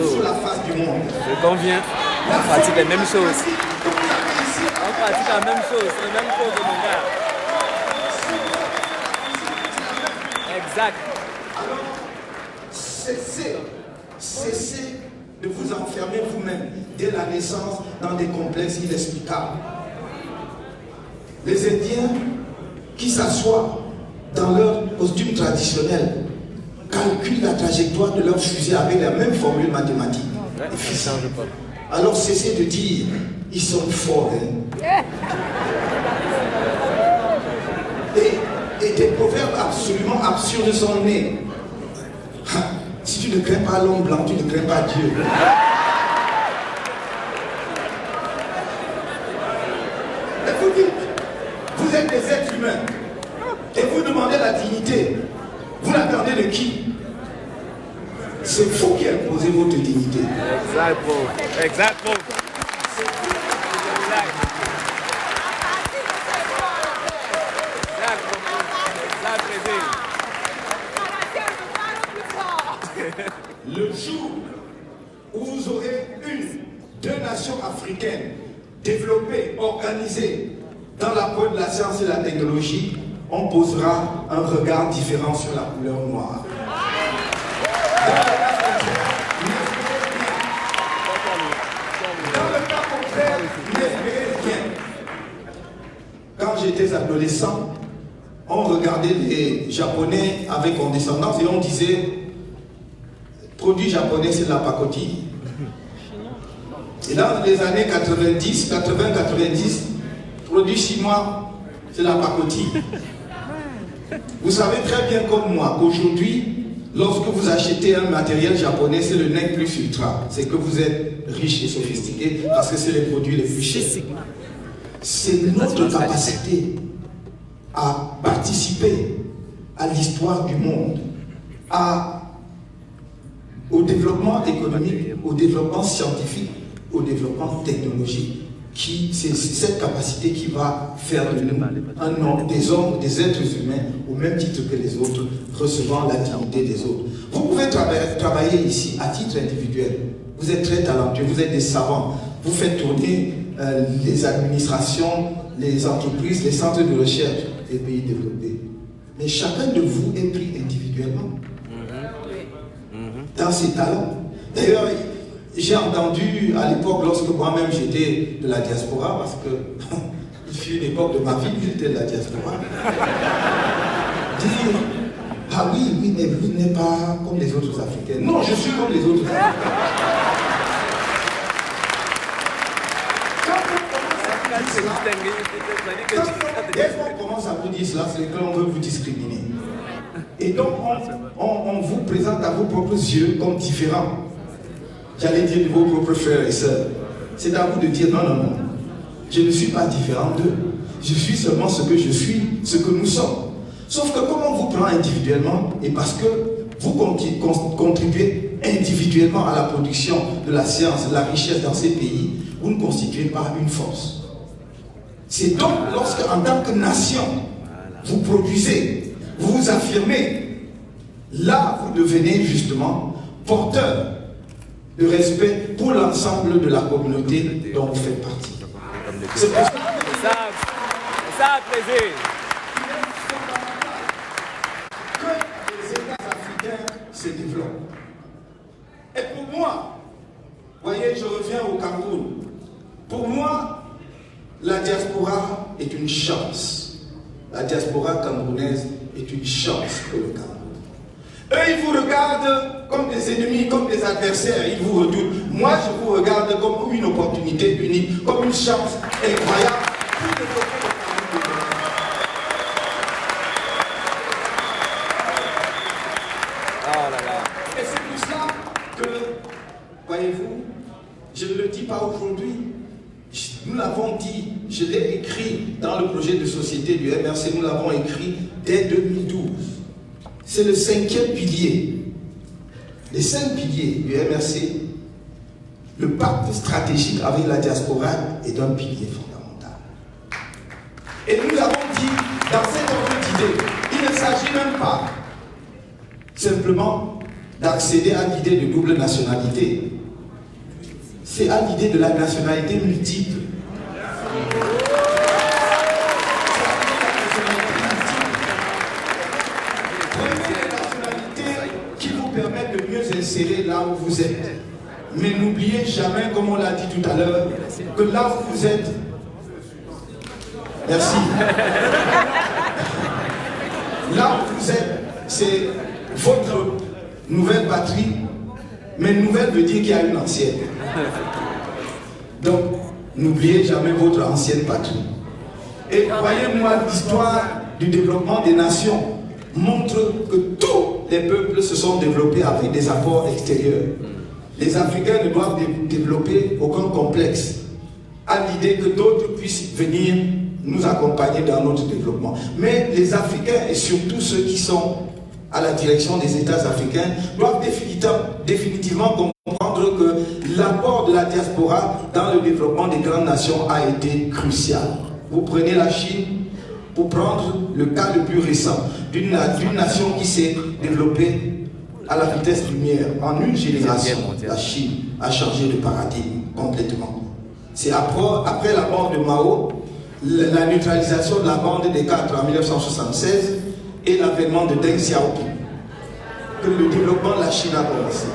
sur la face du monde. Je conviens. On pratique les mêmes choses. On pratique la même chose, les mêmes choses, mon gars. Exact. Alors, cessez de vous enfermer vous-même dès la naissance dans des complexes inexplicables. Les Indiens qui s'assoient dans leur costume traditionnel calculent la trajectoire de leur fusée avec la même formule mathématique. Alors cessez de dire, ils sont forts. Hein. Et des proverbes absolument absurdes sont nés. Si tu ne crains pas l'homme blanc, tu ne crains pas Dieu. Et vous dites, vous êtes des êtres humains. Et vous demandez la dignité. Vous l'attendez de qui? C'est vous qui imposez votre dignité. Exact, bro. Exact, bro. Le jour où vous aurez deux nations africaines développées, organisées dans la voie de la science et la technologie, on posera un regard différent sur la couleur noire. Dans le cas contraire, n'espérez rien. Quand j'étais adolescent, on regardait les Japonais avec condescendance et on disait produit japonais, c'est de la pacotille. Et dans les années 90, 80-90, produit chinois, c'est la pacotille. Vous savez très bien comme moi qu'aujourd'hui, lorsque vous achetez un matériel japonais, c'est le nec plus ultra. C'est que vous êtes riche et sophistiqué parce que c'est les produits les plus chers. C'est notre capacité à participer à l'histoire du monde, au développement économique, au développement scientifique, au développement technologique. C'est cette capacité qui va faire de nous des hommes, des êtres humains, au même titre que les autres, recevant la dignité des autres. Vous pouvez travailler ici à titre individuel. Vous êtes très talentueux, vous êtes des savants. Vous faites tourner les administrations, les entreprises, les centres de recherche des pays développés. Mais chacun de vous est pris individuellement dans ses talents. D'ailleurs, j'ai entendu à l'époque, lorsque moi-même j'étais de la diaspora, parce que il fut une époque de ma vie où j'étais de la diaspora, dire, ah oui, mais vous n'êtes pas comme les autres Africains. Non, je suis comme les autres Africains. Quand on commence à vous dire cela, c'est qu'on veut vous discriminer. Et donc, on vous présente à vos propres yeux comme différents. J'allais dire de vos propres frères et sœurs. C'est à vous de dire non, non, non. Je ne suis pas différent d'eux. Je suis seulement ce que je suis, ce que nous sommes. Sauf que comme on vous prend individuellement, et parce que vous contribuez individuellement à la production de la science, de la richesse dans ces pays, vous ne constituez pas une force. C'est donc lorsque, en tant que nation, vous produisez, vous vous affirmez, là vous devenez justement porteur de respect pour l'ensemble de la communauté dont vous faites partie. C'est pour ça, plaisir. Que les États africains se développent. Et pour moi, voyez, je reviens au Cameroun. Pour moi, la diaspora est une chance. La diaspora camerounaise est une chance pour le Cameroun. Eux, ils vous regardent comme des ennemis, comme des adversaires, ils vous redoutent. Moi, je vous regarde comme une opportunité unique, comme une chance incroyable pour développer le Cameroun. Oh là là. Et c'est pour cela que, voyez-vous, je ne le dis pas aujourd'hui, nous l'avons dit, je l'ai écrit dans le projet de société du MRC, nous l'avons écrit dès 2012. C'est le 5e pilier. Les 5 piliers du MRC, le pacte stratégique avec la diaspora est un pilier fondamental. Et nous avons dit, dans cet ordre d'idée, il ne s'agit même pas simplement d'accéder à l'idée de double nationalité. C'est à l'idée de la nationalité multiple. Prenez les nationalités qui vous permettent de mieux insérer là où vous êtes. Mais n'oubliez jamais, comme on l'a dit tout à l'heure, que là où vous êtes... Merci. Là où vous êtes, c'est votre nouvelle patrie, mais nouvelle veut dire qu'il y a une ancienne. Donc, n'oubliez jamais votre ancienne patrie. Et croyez-moi, l'histoire du développement des nations montre que tous les peuples se sont développés avec des apports extérieurs. Les Africains ne doivent développer aucun complexe à l'idée que d'autres puissent venir nous accompagner dans notre développement. Mais les Africains et surtout ceux qui sont à la direction des États africains doivent définitivement comprendre que l'apport de la diaspora dans le développement des grandes nations a été crucial. Vous prenez la Chine pour prendre le cas le plus récent d'une nation qui s'est développée à la vitesse lumière. En une génération, la Chine a changé de paradigme complètement. C'est après la mort de Mao, la neutralisation de la bande des quatre en 1976 et l'avènement de Deng Xiaoping que le développement de la Chine a commencé.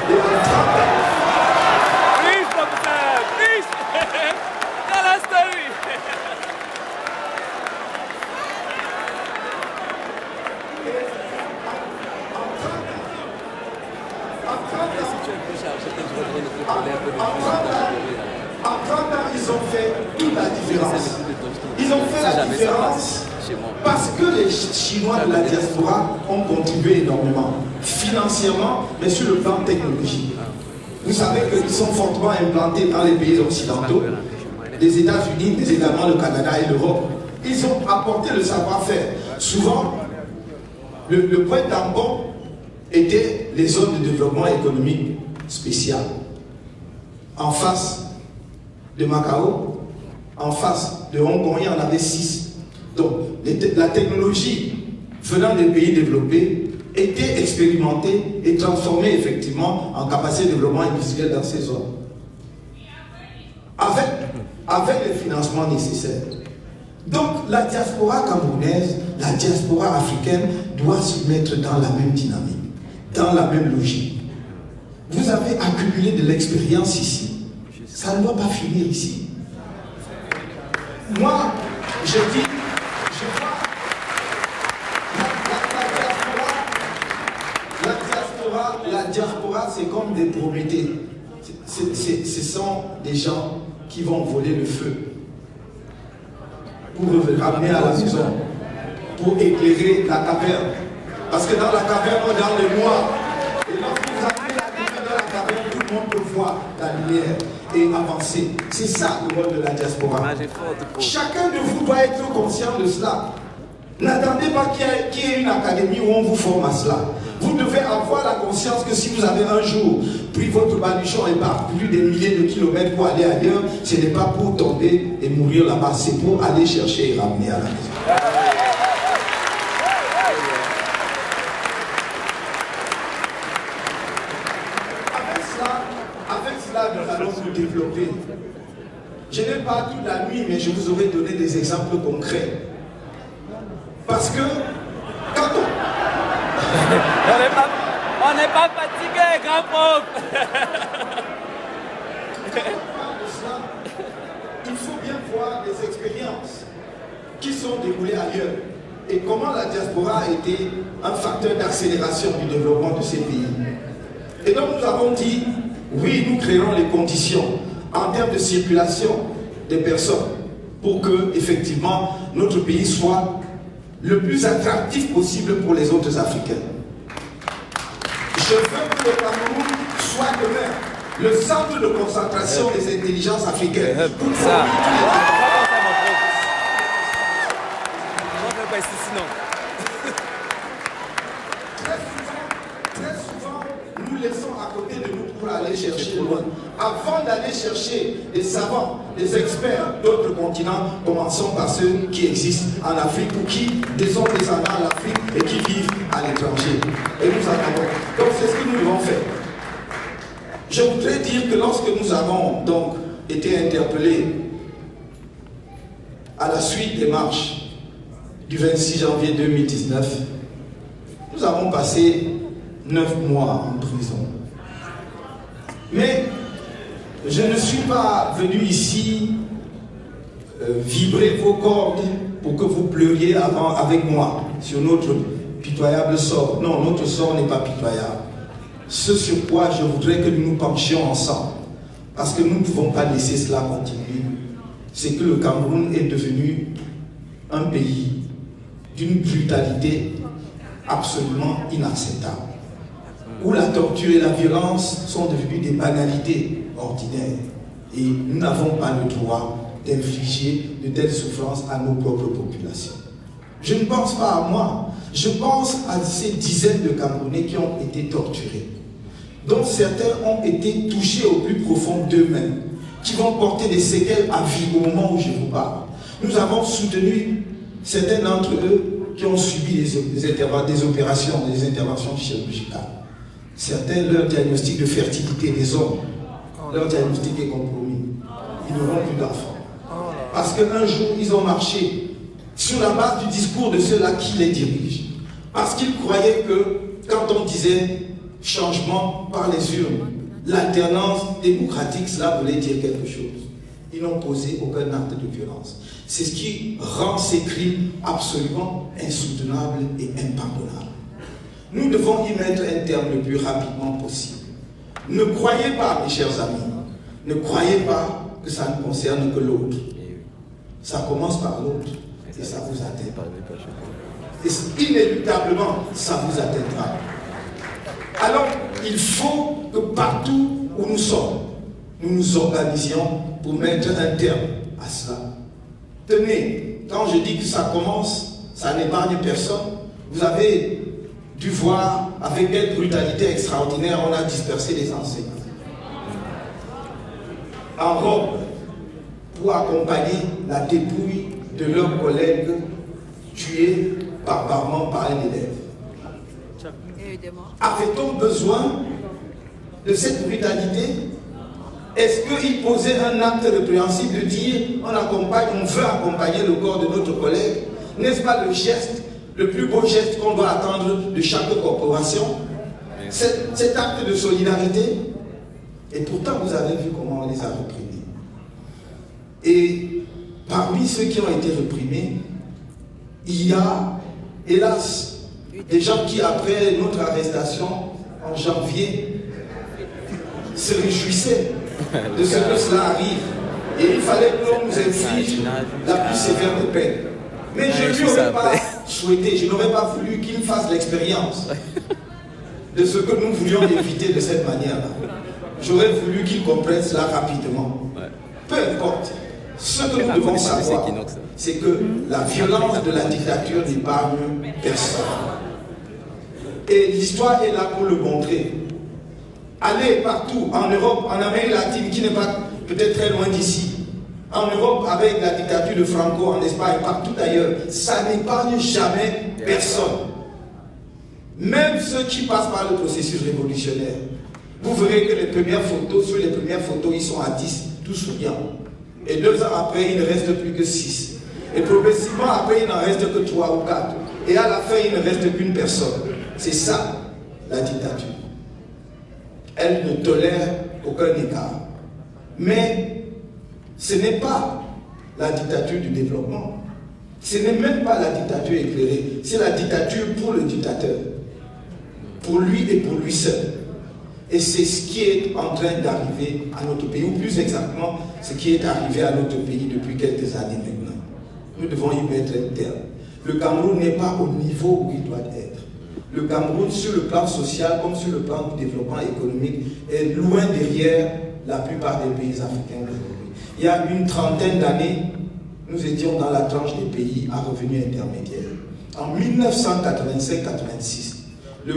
Et en 30 ans, ils ont fait toute la différence. Ils ont fait la différence parce que les Chinois de la diaspora ont contribué énormément, financièrement, mais sur le plan technologique. Vous savez qu'ils sont fortement implantés dans les pays occidentaux, les États-Unis, mais également le Canada et l'Europe. Ils ont apporté le savoir-faire. Souvent, le point tampon était les zones de développement économique spécial. En face de Macao, en face de Hong Kong, il y en avait 6. Donc, la technologie venant des pays développés était expérimentée et transformée effectivement en capacité de développement industriel dans ces zones. Avec les financements nécessaires. Donc, la diaspora camerounaise, la diaspora africaine doit se mettre dans la même dynamique, dans la même logique. Vous avez accumulé de l'expérience ici. Ça ne doit pas finir ici. Moi, je dis, je vois la diaspora, c'est comme des Prométhées. Ce sont des gens qui vont voler le feu pour ramener à la maison, pour éclairer la caverne. Parce que dans la caverne, on est dans le noir. Et lorsque vous arrivez dans la caverne, tout le monde peut voir la lumière et avancer. C'est ça le rôle de la diaspora. Chacun de vous doit être conscient de cela. N'attendez pas qu'il y ait une académie où on vous forme à cela. Vous devez avoir la conscience que si vous avez un jour pris votre baluchon et parcouru des milliers de kilomètres pour aller ailleurs, ce n'est pas pour tomber et mourir là-bas, c'est pour aller chercher et ramener à la maison. Avec cela, nous allons nous développer. Je n'ai pas toute la nuit, mais je vous aurai donné des exemples concrets. Parce que quand on n'est pas fatigué, grand prof. Il faut bien voir les expériences qui sont déroulées ailleurs et comment la diaspora a été un facteur d'accélération du développement de ces pays. Et donc nous avons dit, oui, nous créerons les conditions en termes de circulation des personnes pour que, effectivement, notre pays soit le plus attractif possible pour les autres Africains. Je veux que le Cameroun soit demain le centre de concentration des intelligences africaines. Pour ça. Très souvent, nous laissons à côté de nous pour aller chercher loin. Avant d'aller chercher des savants, des experts d'autres continents, commençons par ceux qui existent en Afrique ou qui sont descendants en Afrique et qui vivent à l'étranger. Et nous attendons. Donc c'est ce que nous devons faire. Je voudrais dire que lorsque nous avons donc été interpellés à la suite des marches du 26 janvier 2019, nous avons passé 9 mois en prison. Mais je ne suis pas venu ici vibrer vos cordes pour que vous pleuriez avec moi sur notre pitoyable sort. Non, notre sort n'est pas pitoyable. Ce sur quoi je voudrais que nous nous penchions ensemble, parce que nous ne pouvons pas laisser cela continuer, c'est que le Cameroun est devenu un pays d'une brutalité absolument inacceptable, où la torture et la violence sont devenues des banalités ordinaires, et nous n'avons pas le droit d'infliger de telles souffrances à nos propres populations. Je ne pense pas à moi, je pense à ces dizaines de Camerounais qui ont été torturés, dont certains ont été touchés au plus profond d'eux-mêmes, qui vont porter des séquelles à vie au moment où je vous parle. Nous avons soutenu certains d'entre eux qui ont subi des opérations, des interventions chirurgicales. Certains, leur diagnostic de fertilité des hommes, leur diagnostic est compromis. Ils n'auront plus d'enfants. Parce qu'un jour, ils ont marché sur la base du discours de ceux-là qui les dirigent. Parce qu'ils croyaient que quand on disait changement par les urnes, l'alternance démocratique, cela voulait dire quelque chose. Ils n'ont posé aucun acte de violence. C'est ce qui rend ces crimes absolument insoutenables et impardonnables. Nous devons y mettre un terme le plus rapidement possible. Ne croyez pas, mes chers amis, ne croyez pas que ça ne concerne que l'autre. Ça commence par l'autre et ça vous atteint. Et inéluctablement, ça vous atteindra. Alors, il faut que partout où nous sommes, nous nous organisions pour mettre un terme à cela. Tenez, quand je dis que ça commence, ça n'épargne personne. Vous avez dû voir avec quelle brutalité extraordinaire on a dispersé les enseignants. En robe, pour accompagner la dépouille de leurs collègues tués barbairement par un élève. Avait-on besoin de cette brutalité? Est-ce qu'il posait un acte répréhensible de dire on veut accompagner le corps de notre collègue? N'est-ce pas le geste, le plus beau geste qu'on doit attendre de chaque corporation? Cet acte de solidarité? Et pourtant, vous avez vu comment on les a réprimés. Et parmi ceux qui ont été réprimés, il y a, hélas, des gens qui, après notre arrestation en janvier, se réjouissaient de ce que cela arrive. Et il fallait que l'on nous inflige la plus sévère des peines. Mais je ne lui aurais pas souhaité, je n'aurais pas voulu qu'il fasse l'expérience de ce que nous voulions éviter de cette manière-là. J'aurais voulu qu'il comprenne cela rapidement. Peu importe. Ce que nous devons savoir, c'est que la violence de la dictature n'épargne personne. Et l'histoire est là pour le montrer. Allez partout, en Europe, en Amérique latine, qui n'est pas peut-être très loin d'ici, en Europe, avec la dictature de Franco, en Espagne, partout ailleurs, ça n'épargne jamais personne. Même ceux qui passent par le processus révolutionnaire. Vous verrez que les premières photos, sur les premières photos, ils sont à 10, tous souriants. Et 2 ans après, il ne reste plus que 6. Et progressivement, après, il n'en reste que 3 ou 4. Et à la fin, il ne reste qu'une personne. C'est ça, la dictature. Elle ne tolère aucun écart. Mais ce n'est pas la dictature du développement. Ce n'est même pas la dictature éclairée. C'est la dictature pour le dictateur. Pour lui et pour lui seul. Et c'est ce qui est en train d'arriver à notre pays, ou plus exactement, ce qui est arrivé à notre pays depuis quelques années maintenant. Nous devons y mettre un terme. Le Cameroun n'est pas au niveau où il doit être. Le Cameroun, sur le plan social comme sur le plan du développement économique, est loin derrière la plupart des pays africains aujourd'hui. Il y a une trentaine d'années, nous étions dans la tranche des pays à revenus intermédiaires. En 1985-86, le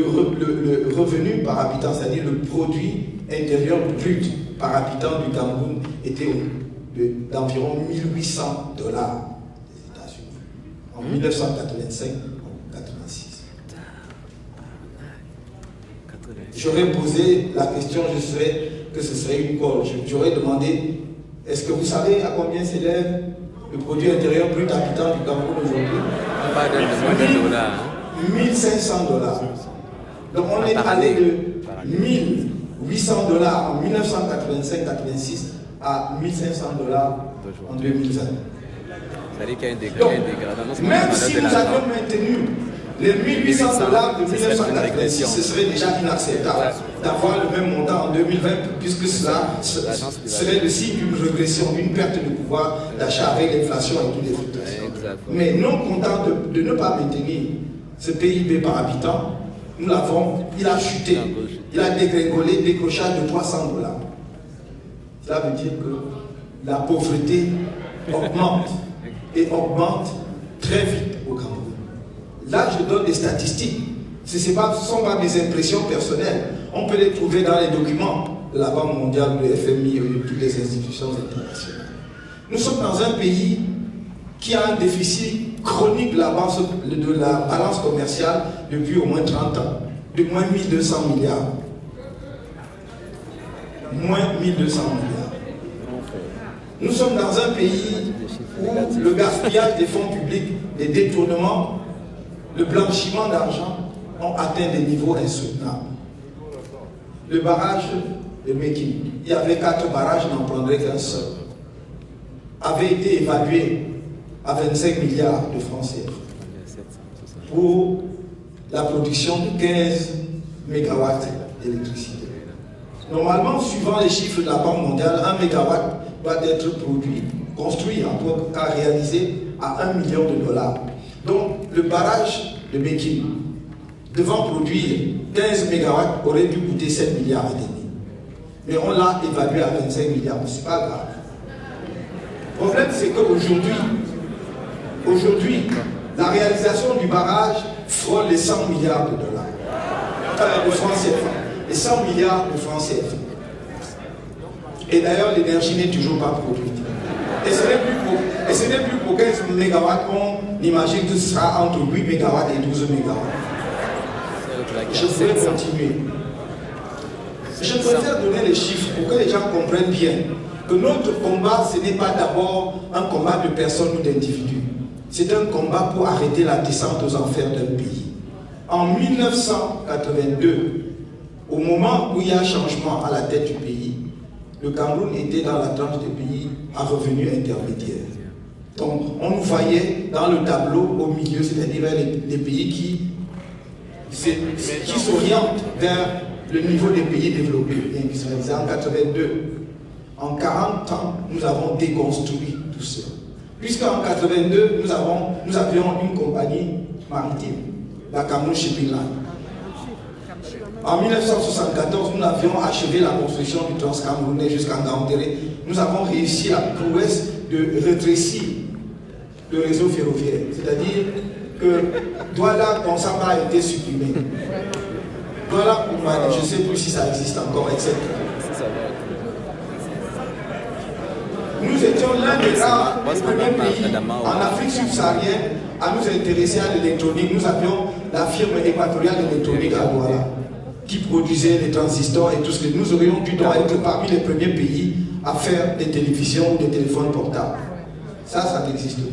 revenu par habitant, c'est-à-dire le produit intérieur brut par habitant du Cameroun était d'environ 1800 dollars des États-Unis en 1985 ou 86. J'aurais posé la question, que ce serait une colle. J'aurais demandé, est-ce que vous savez à combien s'élève le produit intérieur brut habitant du Cameroun aujourd'hui? 1500 dollars. Donc on est allé de 1800 dollars en 1985-86 à 1500 dollars en 2020. C'est-à-dire qu'il y a une dégradation. Même si nous avions maintenu les 1800 dollars de 1986, ce serait déjà inacceptable d'avoir le même montant en 2020, puisque cela serait le signe d'une régression, d'une perte de pouvoir d'achat avec l'inflation et tous les frustrations. Mais non content de ne pas maintenir ce PIB par habitant, il a chuté, il a dégringolé, décrochage de 300 dollars. Cela veut dire que la pauvreté augmente et augmente très vite au Cameroun. Là, je donne des statistiques. Ce ne sont pas mes impressions personnelles. On peut les trouver dans les documents de la Banque mondiale, du FMI et de toutes les institutions internationales. Nous sommes dans un pays qui a un déficit chronique de la balance commerciale depuis au moins 30 ans, de moins 1200 milliards. Moins 1200 milliards. Nous sommes dans un pays où le gaspillage des fonds publics, les détournements, le blanchiment d'argent ont atteint des niveaux insoutenables. Le barrage de Mékin, il y avait 4 barrages, je n'en prendrai qu'un seul, avait été évalué à 25 milliards de francs CFA pour la production de 15 mégawatts d'électricité. Normalement, suivant les chiffres de la Banque mondiale, 1 mégawatt doit être construit, en tout cas réalisé à 1 million de dollars. Donc, le barrage de Mékin, devant produire 15 mégawatts, aurait dû coûter 7 milliards et demi. Mais on l'a évalué à 25 milliards, mais ce n'est pas grave. Le problème, c'est qu'aujourd'hui, la réalisation du barrage frôle les 100 milliards de dollars, de francs CFA. Les 100 milliards de francs CFA. Et d'ailleurs, l'énergie n'est toujours pas produite. Et ce n'est plus pour 15 mégawatts qu'on imagine que ce sera entre 8 mégawatts et 12 mégawatts. Je pourrais continuer. Je préfère donner les chiffres pour que les gens comprennent bien que notre combat, ce n'est pas d'abord un combat de personnes ou d'individus. C'est un combat pour arrêter la descente aux enfers d'un pays. En 1982, au moment où il y a un changement à la tête du pays, le Cameroun était dans la tranche des pays à revenus intermédiaires. Donc, on nous voyait dans le tableau au milieu, c'est-à-dire les pays qui s'orientent vers le niveau des pays développés et industrialisés. En 82, en 40 ans, nous avons déconstruit tout ça. Puisqu'en 82, nous avions une compagnie maritime, la Cameroun Shipping Line. En 1974, nous avions achevé la construction du Transcamerounais jusqu'en Gaoundéré. Nous avons réussi la prouesse de rétrécir le réseau ferroviaire. C'est-à-dire que Douala-Konsamba a été supprimé. Douala-Koumane, je ne sais plus si ça existe encore, etc. Nous étions l'un des rares premiers pays en Afrique subsaharienne à nous intéresser à l'électronique. Nous avions la firme équatoriale d'électronique à Douala, qui produisait les transistors et tout ce que nous aurions dû donc être parmi les premiers pays à faire des télévisions ou des téléphones portables. Ça n'existe plus.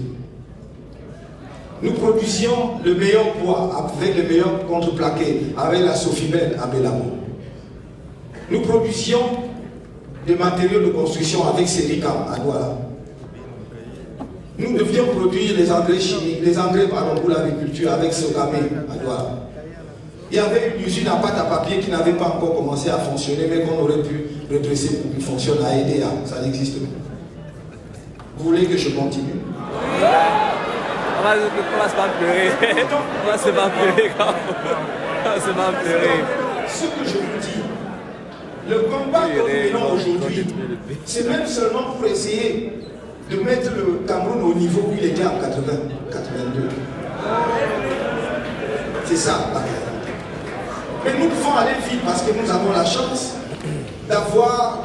Nous produisions le meilleur bois avec le meilleur contreplaqué, avec la Sofibel à Belamo. Nous produisions des matériaux de construction avec Sericam à Douala. Nous devions produire les engrais chimiques, les engrais pour l'agriculture avec Sogame à Douala. Il y avait une usine à pâte à papier qui n'avait pas encore commencé à fonctionner, mais qu'on aurait pu redresser pour qu'il fonctionne à EDA. Ça n'existe pas. Vous voulez que je continue? On va se pas pleurer. On va se pas pleurer. On va se pas pleurer. Ce que je vous dis, le combat que nous menons aujourd'hui, c'est même seulement pour essayer de mettre le Cameroun au niveau où il était en 82. C'est ça la réalité. Mais nous pouvons aller vite parce que nous avons la chance d'avoir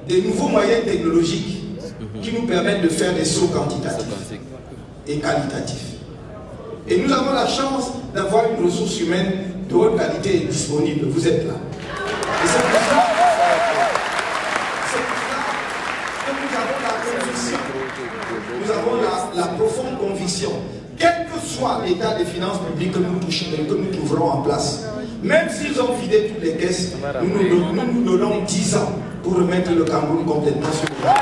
des nouveaux moyens technologiques qui nous permettent de faire des sauts quantitatifs et qualitatifs. Et nous avons la chance d'avoir une ressource humaine de haute qualité disponible. Vous êtes là. Et c'est pour ça que nous avons la conviction, nous avons la profonde conviction, quel que soit l'état des finances publiques que nous trouverons en place, même s'ils ont vidé toutes les caisses, nous nous donnons 10 ans pour remettre le Cameroun complètement sur le plan.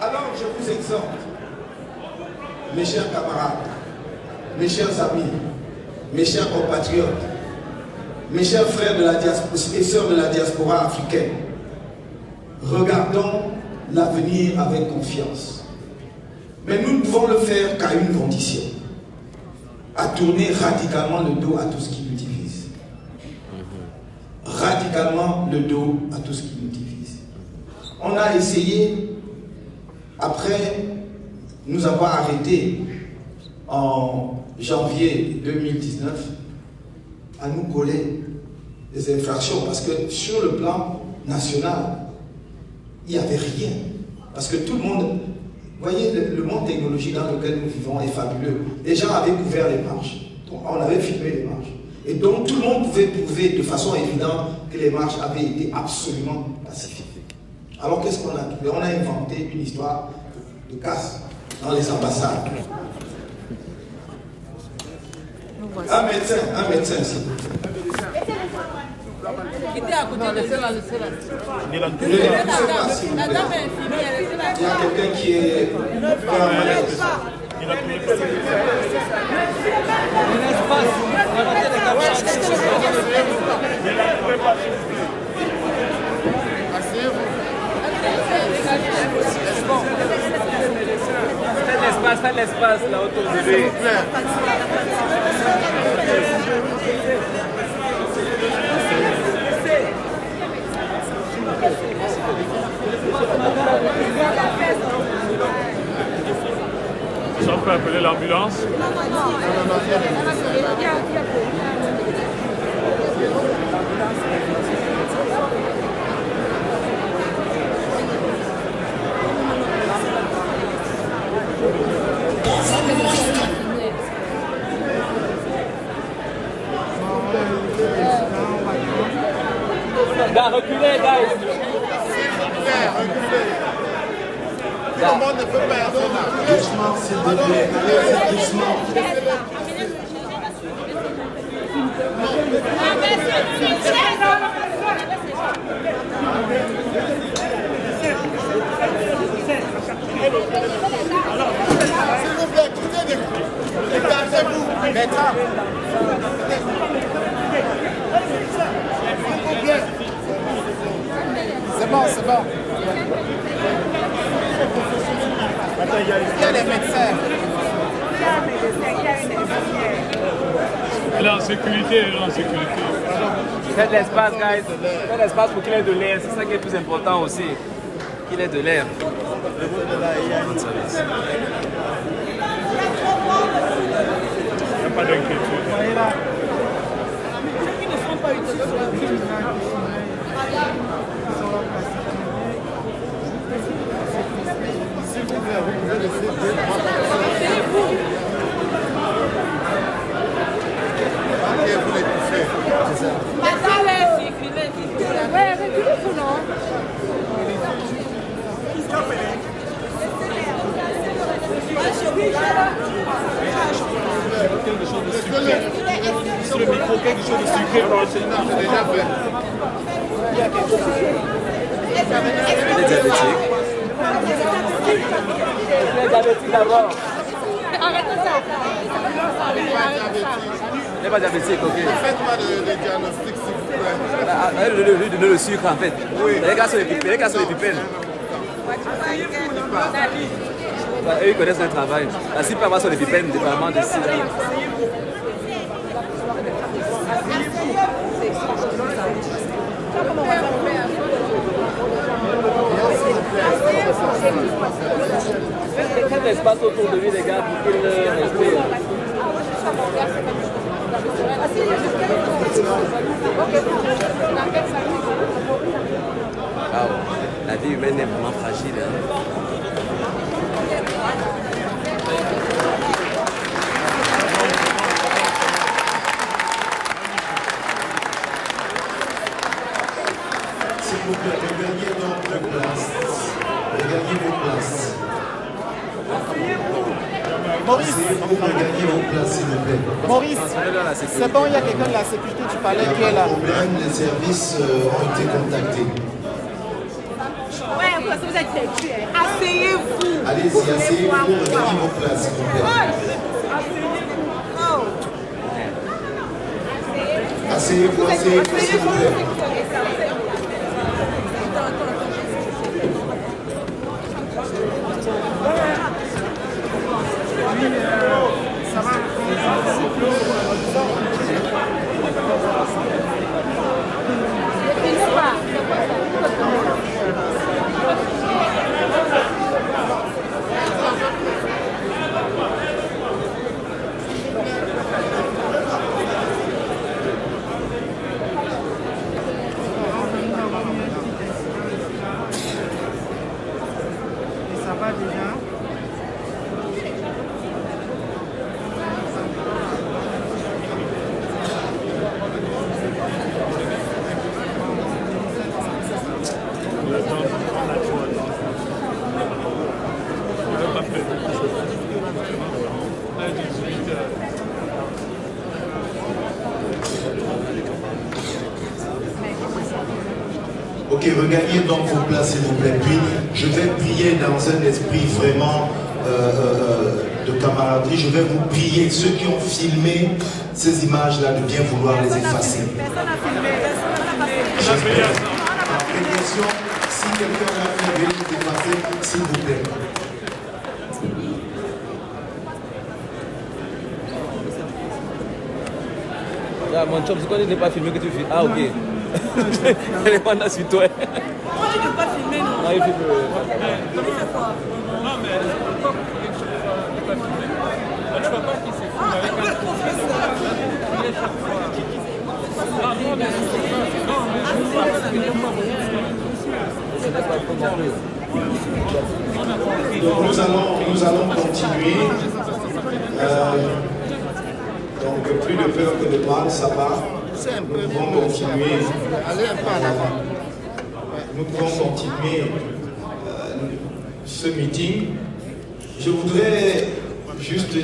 Alors je vous exhorte, mes chers camarades, mes chers amis, mes chers compatriotes, mes chers frères de la diaspora et sœurs de la diaspora africaine, regardons l'avenir avec confiance. Mais nous ne pouvons le faire qu'à une condition, à tourner radicalement le dos à tout ce qui nous divise. Radicalement le dos à tout ce qui nous divise. On a essayé, après nous avoir arrêtés en janvier 2019, à nous coller des infractions, parce que sur le plan national, il n'y avait rien. Parce que tout le monde, vous voyez, le monde technologique dans lequel nous vivons est fabuleux. Les gens avaient couvert les marches. Donc, on avait filmé les marches. Et donc tout le monde pouvait prouver de façon évidente que les marches avaient été absolument pacifiques. Alors qu'est-ce qu'on a trouvé? On a inventé une histoire de casse dans les ambassades. Un médecin ici. Il était à côté de celle-là. Il y a quelqu'un qui est Faites l'espace là autour de lui. Si on peut appeler l'ambulance. Reculez, guys. Tout le monde ne peut pas être là. doucement, s'il vous plaît. Allez, doucement. S'il vous plaît, quittez dégagez-vous. Maître. C'est bon, c'est bon. Il y a les médecins. Elle est en sécurité, elle est en sécurité. Faites l'espace, guys. Faites l'espace pour qu'il ait de l'air. C'est ça qui est le plus important aussi. Qu'il ait de l'air. Il n'y a pas d'inquiétude. Ceux qui ne sont pas utiles sur la ville. S'il vous plaît, vous pouvez laisser 2-3 personnes. Ok, vous les touchez. Ouais, reculez tout non. Quelque chose de sucré. Sur le micro, quelque chose de sucré pour enchaîner. Non, c'est déjà fait. Il est diabétique. Il est diabétique d'abord. Arrêtez ça. Il n'est pas diabétique, ok. Faites-moi le diagnostic, s'il vous plaît. Lui donner le sucre en fait. Les gars sont les pipelles. Eux ils connaissent leur travail. La cible peut avoir sur les pipelles, dépendamment de si. Quel espace autour de lui, les gars, pour qu'il respire. Wow. La vie humaine est vraiment fragile. Hein? S'il vous plaît, regagnez donc vos places. Regagnez vos places. Maurice, Regagnez vos places, s'il vous plaît. Maurice, c'est bon, il y a quelqu'un de la sécurité, tu parlais Il qui n'y a est pas là. de problème, les services ont été contactés. Ouais, parce que vous êtes têtu. Asseyez-vous. Allez-y, asseyez-vous, regagnez vos places, s'il vous plaît. Asseyez-vous, asseyez-vous, s'il vous plaît. Ça va déjà. Ok, regagnez donc vos places, s'il vous plaît. Puis, je vais prier dans un esprit vraiment de camaraderie. Je vais vous prier, ceux qui ont filmé ces images-là, de bien vouloir les effacer. J'espère. Par précaution, si quelqu'un l'a fait, veuillez les effacer, s'il vous plaît. Ah, mon chum, c'est quoi, tu n'es pas filmé que tu filmes? Ah, ok. Elle est pas là sur toi. Moi, je ne peux pas filmer, non. Ah, il filme. Il fait quoi? Non, mais pourquoi il ne pas filmer? Je ne vois pas qui s'est filmé avec un professeur. Nous allons continuer. Donc, plus de peur que de mal, ça va. Nous pouvons continuer. Nous pouvons continuer ce meeting. Je voudrais juste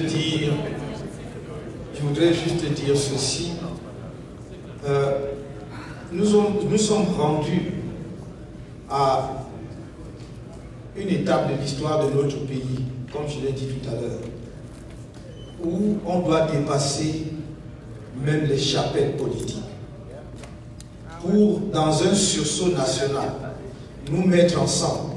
dire ceci. Nous sommes rendus à une étape de l'histoire de notre pays, comme je l'ai dit tout à l'heure, où on doit dépasser même les chapelles politiques pour, dans un sursaut national, nous mettre ensemble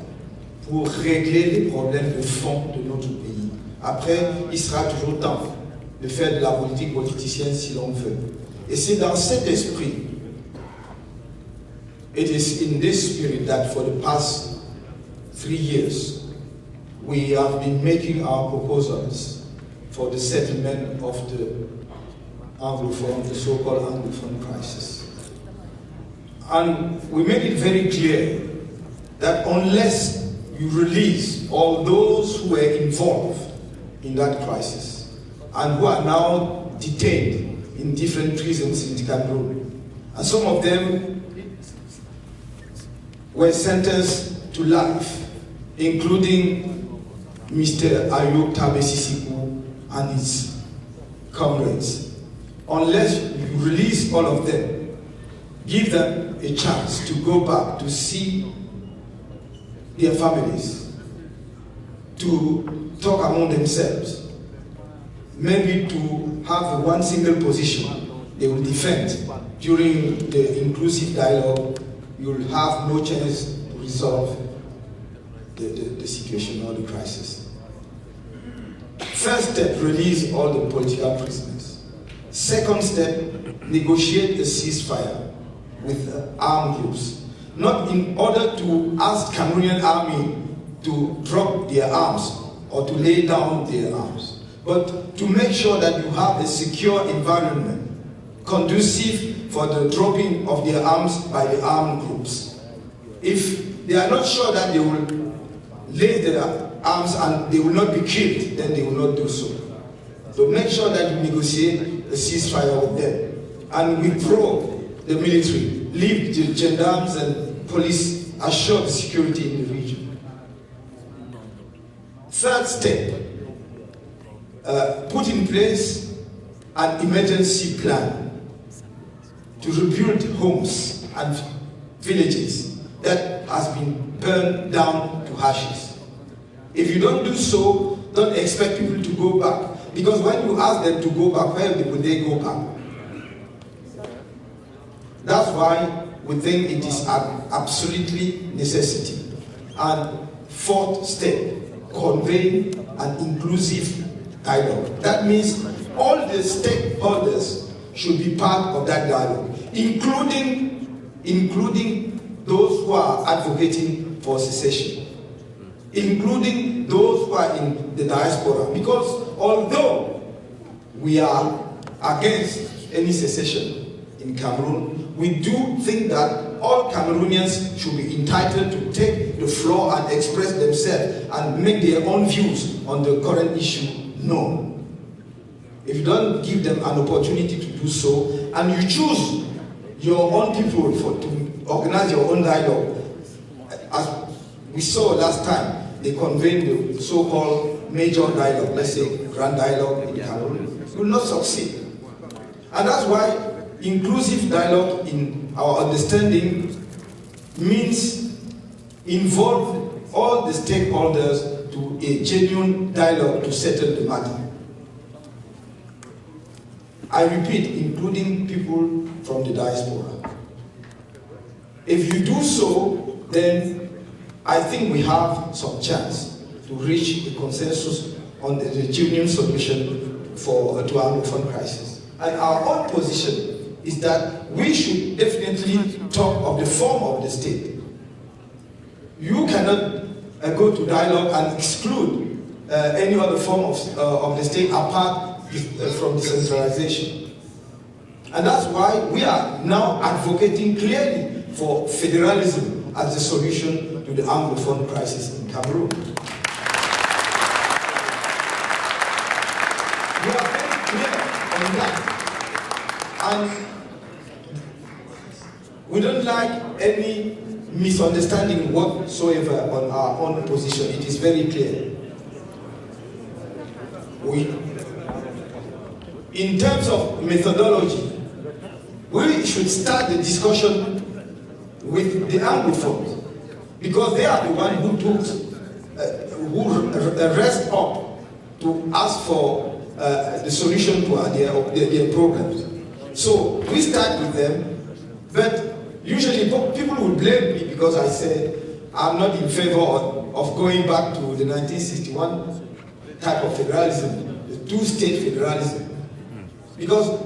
pour régler les problèmes de fond de notre pays. Après, il sera toujours temps de faire de la politique politicienne si l'on veut. Et c'est dans cet esprit, it is in this spirit that for the past 3 years, we have been making our proposals for the settlement of the Anglophone, the so-called Anglophone crisis. And we made it very clear that unless you release all those who were involved in that crisis and who are now detained in different prisons in Cameroon, and some of them were sentenced to life, including Mr. Ayub Tabe Sisiku and his comrades. Unless you release all of them, give them a chance to go back to see their families, to talk among themselves, maybe to have one single position they will defend during the inclusive dialogue. You will have no chance to resolve the situation or the crisis. First step, release all the political prisoners. Second step, negotiate the ceasefire with the armed groups. not in order to ask Cameroonian army to drop their arms or to lay down their arms, but to make sure that you have a secure environment conducive for the dropping of their arms by the armed groups. If they are not sure that they will lay their arms and they will not be killed, then they will not do so. So make sure that you negotiate a ceasefire with them and withdraw the military, leave the gendarmes and police, assure the security in the region. Third step, put in place an emergency plan to rebuild homes and villages that has been burned down to ashes. If you don't do so, don't expect people to go back. Because when you ask them to go back, where will they go back? That's why we think it is an absolutely necessity. And fourth step, convey an inclusive dialogue. That means all the stakeholders should be part of that dialogue, including those who are advocating for secession, including those who are in the diaspora. Because although we are against any secession in Cameroon, we do think that all Cameroonians should be entitled to take the floor and express themselves and make their own views on the current issue known. If you don't give them an opportunity to do so, and you choose your own people to organize your own dialogue, as we saw last time, they convened the so-called major dialogue, let's say grand dialogue in Cameroon, will not succeed. And that's why inclusive dialogue, in our understanding, means involve all the stakeholders to a genuine dialogue to settle the matter. I repeat, including people from the diaspora. If you do so, then I think we have some chance to reach a consensus on the genuine solution for the Anglophone crisis. And our own position is that we should definitely talk of the form of the state. You cannot go to dialogue and exclude any other form of the state apart from decentralization. And that's why we are now advocating clearly for federalism as the solution to the Anglophone crisis in Cameroon. We are very clear on that. And we don't like any misunderstanding whatsoever on our own position. It is very clear. In terms of methodology, we should start the discussion with the Anglophones, because they are the ones who rest up to ask for the solution to their problems. So we start with them, but usually people will blame me because I said I'm not in favor of going back to the 1961 type of federalism, the two-state federalism. Because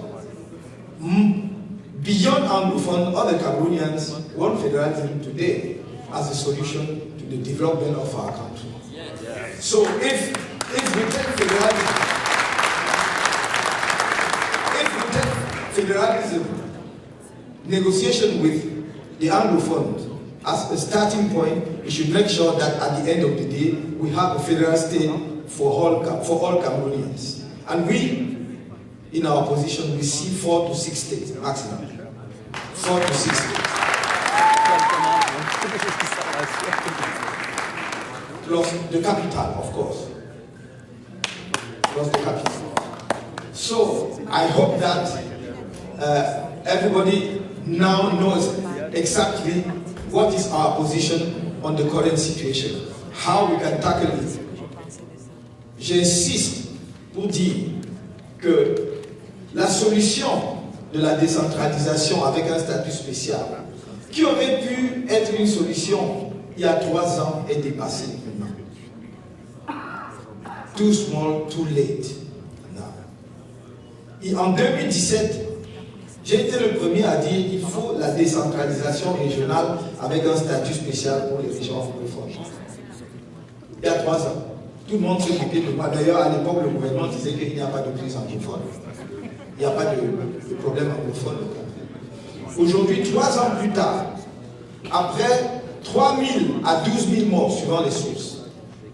beyond Anglophone, other Cameroonians want federalism today as a solution to the development of our country. So if we take federalism, negotiation with the Anglophones as a starting point, we should make sure that at the end of the day, we have a federal state for all Cameroonians. And we, in our position, we see 4 to 6 states maximum. 4 to 6 states. Plus the capital, of course. Plus the capital. So I hope that everybody now knows exactly what is our position on the current situation, how we can tackle it. J'insiste pour dire que la solution de la décentralisation avec un statut spécial, qui aurait pu être une solution il y a 3 ans, est dépassée maintenant. Too small, too late. Et en 2017, J'ai été le premier à dire qu'il faut la décentralisation régionale avec un statut spécial pour les régions francophones. Il y a 3 ans, tout le monde se moquait de moi. D'ailleurs, à l'époque, le gouvernement disait qu'il n'y a pas de crise anglophone. Il n'y a pas de problème anglophone. Aujourd'hui, 3 ans plus tard, après 3 000 à 12 000 morts, suivant les sources,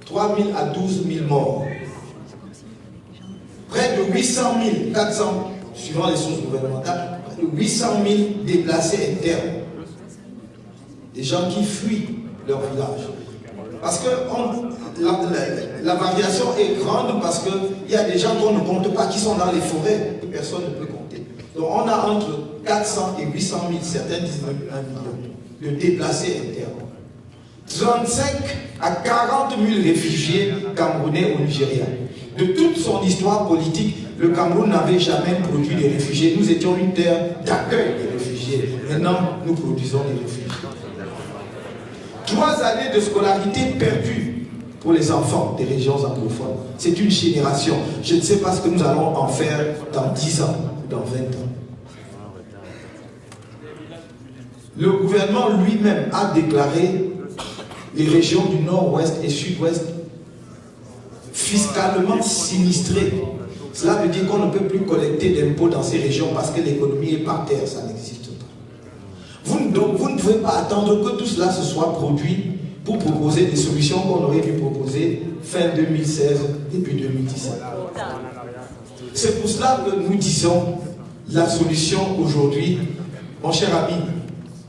3 000 à 12 000 morts, près de 800 000, 400, suivant les sources gouvernementales, près de 800 000 déplacés internes, des gens qui fuient leur village. Parce que la variation est grande parce qu'il y a des gens qu'on ne compte pas, qui sont dans les forêts, que personne ne peut compter. Donc on a entre 400 et 800 000, certains disent même 1 million, de déplacés internes. 35 à 40 000 réfugiés camerounais au Nigeria. De toute son histoire politique, le Cameroun n'avait jamais produit des réfugiés. Nous étions une terre d'accueil des réfugiés. Maintenant, nous produisons des réfugiés. 3 années de scolarité perdues pour les enfants des régions anglophones. C'est une génération. Je ne sais pas ce que nous allons en faire dans 10 ans ou dans 20 ans. Le gouvernement lui-même a déclaré les régions du nord-ouest et sud-ouest fiscalement sinistrées. Cela veut dire qu'on ne peut plus collecter d'impôts dans ces régions parce que l'économie est par terre, ça n'existe pas. Vous ne pouvez pas attendre que tout cela se soit produit pour proposer des solutions qu'on aurait dû proposer fin 2016, début 2017. C'est pour cela que nous disons la solution aujourd'hui. Mon cher ami,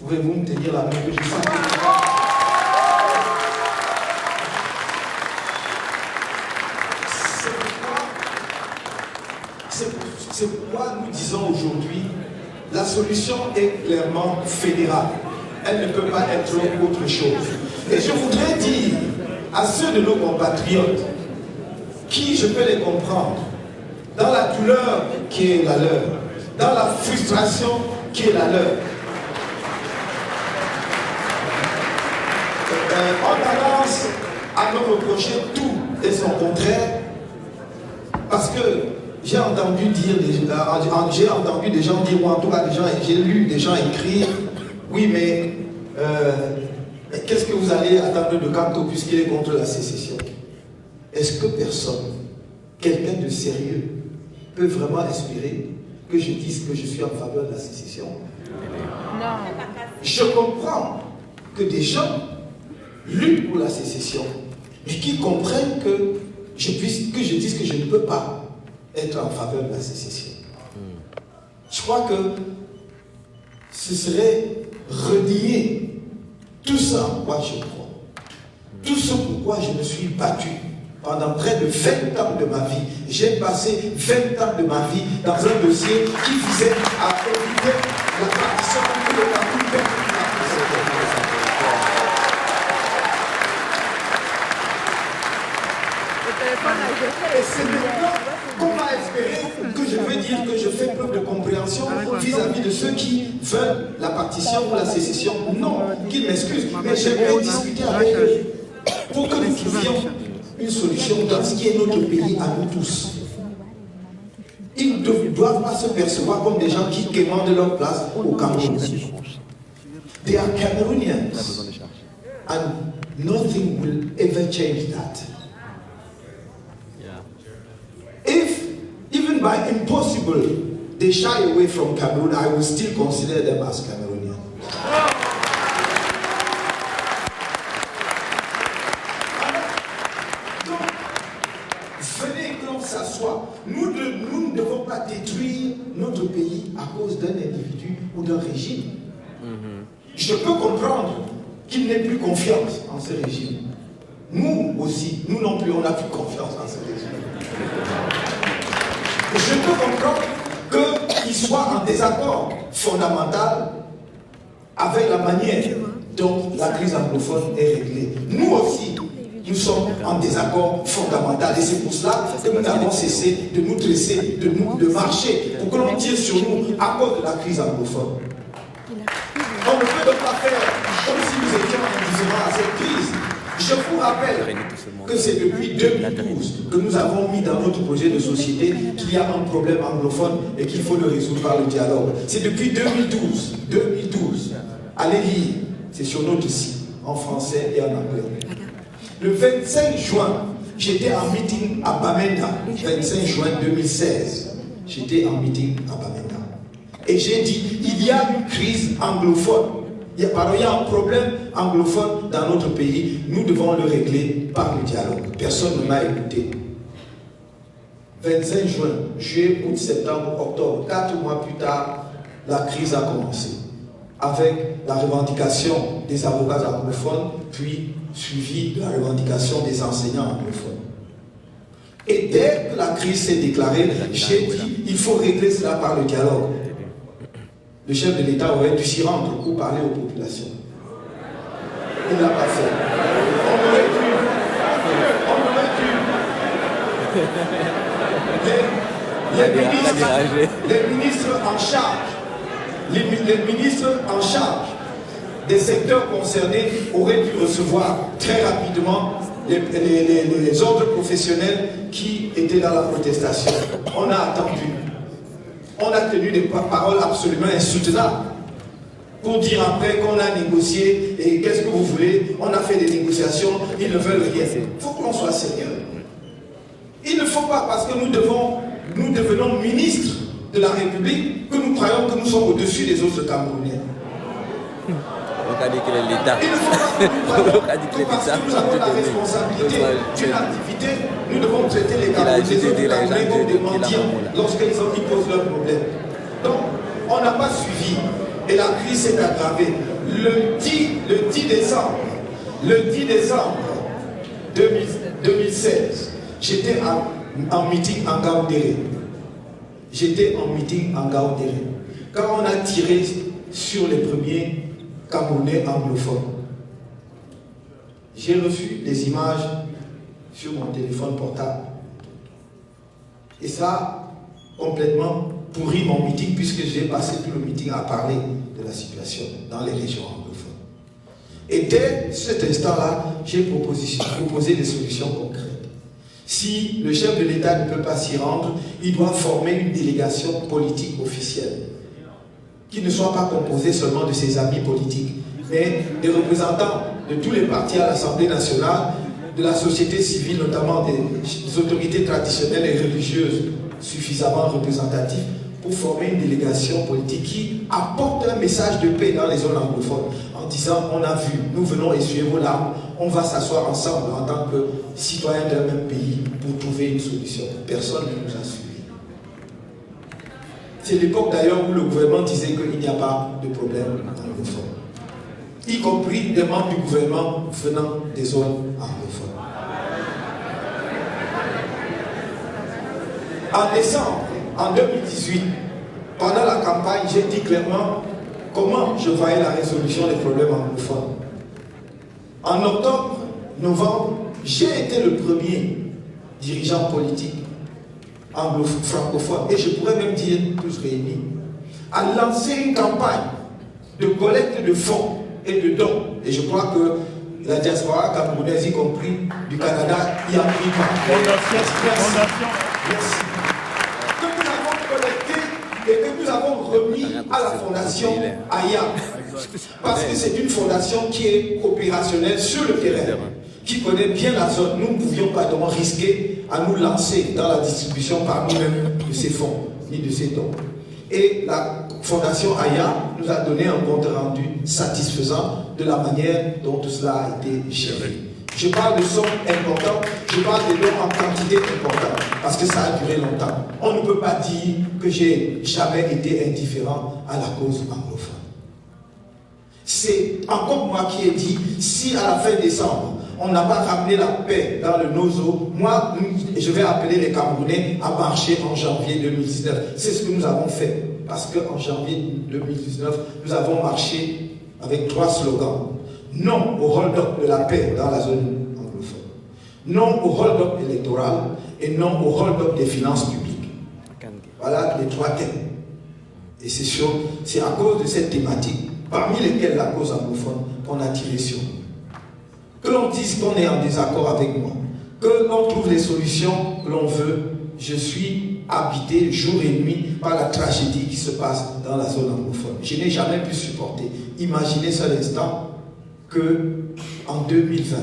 pouvez-vous me tenir la main que je sens que... C'est pourquoi nous disons aujourd'hui, la solution est clairement fédérale. Elle ne peut pas être autre chose. Et je voudrais dire à ceux de nos compatriotes, qui je peux les comprendre, dans la douleur qui est la leur, dans la frustration qui est la leur, on a tendance à nous reprocher tout et son contraire, parce que j'ai entendu dire, j'ai entendu des gens dire, ou en tout cas j'ai lu des gens écrire, oui mais qu'est-ce que vous allez attendre de Kanto puisqu'il est contre la sécession? Est-ce que personne, quelqu'un de sérieux, peut vraiment espérer que je dise que je suis en faveur de la sécession? Non. Je comprends que des gens luttent pour la sécession, mais qui comprennent que je dise que je ne peux pas être en faveur de la sécession. Je crois que ce serait renier tout ça en quoi je crois. Tout ce pourquoi je me suis battu pendant près de 20 ans de ma vie. J'ai passé 20 ans de ma vie dans un dossier qui visait à éviter la partition que le Cameroun perd. Et c'est maintenant qu'on va espérer que je veux dire que je fais preuve de compréhension vis-à-vis de ceux qui veulent la partition ou la sécession. Non, qu'ils m'excusent, mais j'aimerais discuter avec eux pour que nous trouvions une solution dans ce qui est notre pays à nous tous. Ils ne doivent pas se percevoir comme des gens qui commandent leur place au Cameroun. They are Cameroonians and nothing will ever change that. If, even by impossible, they shy away from Cameroon, I will still consider them as Cameroonians. Donc, venez que l'on s'assoie. Nous ne devons pas détruire notre pays à cause d'un individu ou d'un régime. Je peux comprendre qu'il n'ait plus confiance en ce régime. Nous aussi, nous non plus, on n'a plus confiance en ce régime. Je peux comprendre qu'il soit en désaccord fondamental avec la manière dont la crise anglophone est réglée. Nous aussi, nous sommes en désaccord fondamental. Et c'est pour cela que nous n'avons cessé de nous dresser, de marcher, pour que l'on tire sur nous à cause de la crise anglophone. On ne peut donc pas faire comme si nous étions indifférents à cette crise. Je vous rappelle que c'est depuis 2012 que nous avons mis dans notre projet de société qu'il y a un problème anglophone et qu'il faut le résoudre par le dialogue. C'est depuis 2012. 2012. Allez lire. C'est sur notre site, en français et en anglais. Le 25 juin, j'étais en meeting à Bamenda. 25 juin 2016. J'étais en meeting à Bamenda. Et j'ai dit, il y a une crise anglophone. Il y a un problème anglophone dans notre pays. Nous devons le régler par le dialogue. Personne ne m'a écouté. 25 juin, juillet, août, septembre, octobre, 4 mois plus tard, la crise a commencé. Avec la revendication des avocats anglophones, puis suivi de la revendication des enseignants anglophones. Et dès que la crise s'est déclarée, j'ai dit, il faut régler cela par le dialogue. Le chef de l'État aurait dû s'y rendre pour parler aux populations. Il ne l'a pas fait. On aurait dû. Les ministres en charge, les ministres en charge des secteurs concernés auraient dû recevoir très rapidement les ordres professionnels qui étaient dans la protestation. On a attendu. On a tenu des paroles absolument insoutenables pour dire après qu'on a négocié et qu'est-ce que vous voulez, on a fait des négociations, ils ne veulent rien. Il faut qu'on soit sérieux. Il ne faut pas, parce que nous devenons ministres de la République, que nous croyons que nous sommes au-dessus des autres Camerounais. On a dit que l'État. Il ne faut pas que parce que nous avons la responsabilité d'une activité, nous devons traiter les Camerounais comme des mendiants lorsqu'ils posent leurs problèmes. Donc, on n'a pas suivi et la crise s'est aggravée. Le 10 décembre 2016, j'étais en meeting en Gaoundéré. Quand on a tiré sur les premiers Camerounais anglophones, j'ai reçu des images sur mon téléphone portable. Et ça a complètement pourri mon meeting, puisque j'ai passé tout le meeting à parler de la situation dans les régions anglophones. Et dès cet instant-là, j'ai proposé des solutions concrètes. Si le chef de l'État ne peut pas s'y rendre, il doit former une délégation politique officielle qui ne soit pas composée seulement de ses amis politiques, mais des représentants de tous les partis à l'Assemblée nationale, de la société civile, notamment des autorités traditionnelles et religieuses suffisamment représentatives, pour former une délégation politique qui apporte un message de paix dans les zones anglophones, en disant, on a vu, nous venons essuyer vos larmes, on va s'asseoir ensemble en tant que citoyens d'un même pays pour trouver une solution. Personne ne nous a suivis. C'est l'époque d'ailleurs où le gouvernement disait qu'il n'y a pas de problème anglophone, y compris des membres du gouvernement venant des zones anglophones. En décembre, en 2018, pendant la campagne, j'ai dit clairement comment je voyais la résolution des problèmes anglophones. En octobre, novembre, j'ai été le premier dirigeant politique francophone, et je pourrais même dire tous réunis, à lancer une campagne de collecte de fonds et de dons. Et je crois que la diaspora camerounaise, y compris du Canada, y a pris part. Merci. Que nous avons collecté et que nous avons remis à la fondation Aya. Parce que c'est une fondation qui est opérationnelle sur le terrain, qui connaît bien la zone. Nous ne pouvions pas donc risquer à nous lancer dans la distribution par nous-mêmes de ces fonds, ni de ces dons. Et la fondation Aya nous a donné un compte rendu satisfaisant de la manière dont tout cela a été géré. Je parle de sommes importantes, je parle de dons en quantité importante, parce que ça a duré longtemps. On ne peut pas dire que j'ai jamais été indifférent à la cause anglophone. C'est encore moi qui ai dit, si à la fin décembre, on n'a pas ramené la paix dans le Nozo, moi, je vais appeler les Camerounais à marcher en janvier 2019. C'est ce que nous avons fait. Parce qu'en janvier 2019, nous avons marché avec 3 slogans. Non au hold-up de la paix dans la zone anglophone. Non au hold-up électoral et non au hold-up des finances publiques. Voilà les 3 thèmes. Et c'est à cause de cette thématique, parmi lesquelles la cause anglophone, qu'on a tiré sur nous. que l'on dise qu'on est en désaccord avec moi, que l'on trouve les solutions que l'on veut, je suis habité jour et nuit par la tragédie qui se passe dans la zone anglophone. Je n'ai jamais pu supporter. Imaginez seul instant qu'en 2020,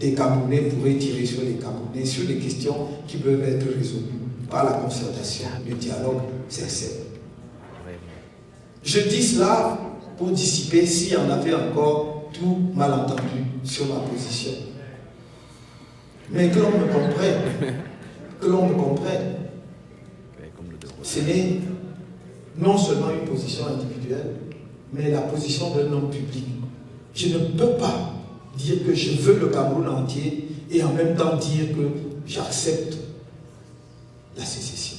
des Camerounais pourraient tirer sur les Camerounais sur des questions qui peuvent être résolues par la concertation, le dialogue sincère. Je dis cela pour dissiper s'il y en avait encore tout malentendu sur ma position. Mais que l'on me comprenne, que l'on me comprenne. Ce n'est non seulement une position individuelle, mais la position d'un homme public. Je ne peux pas dire que je veux le Cameroun entier et en même temps dire que j'accepte la sécession.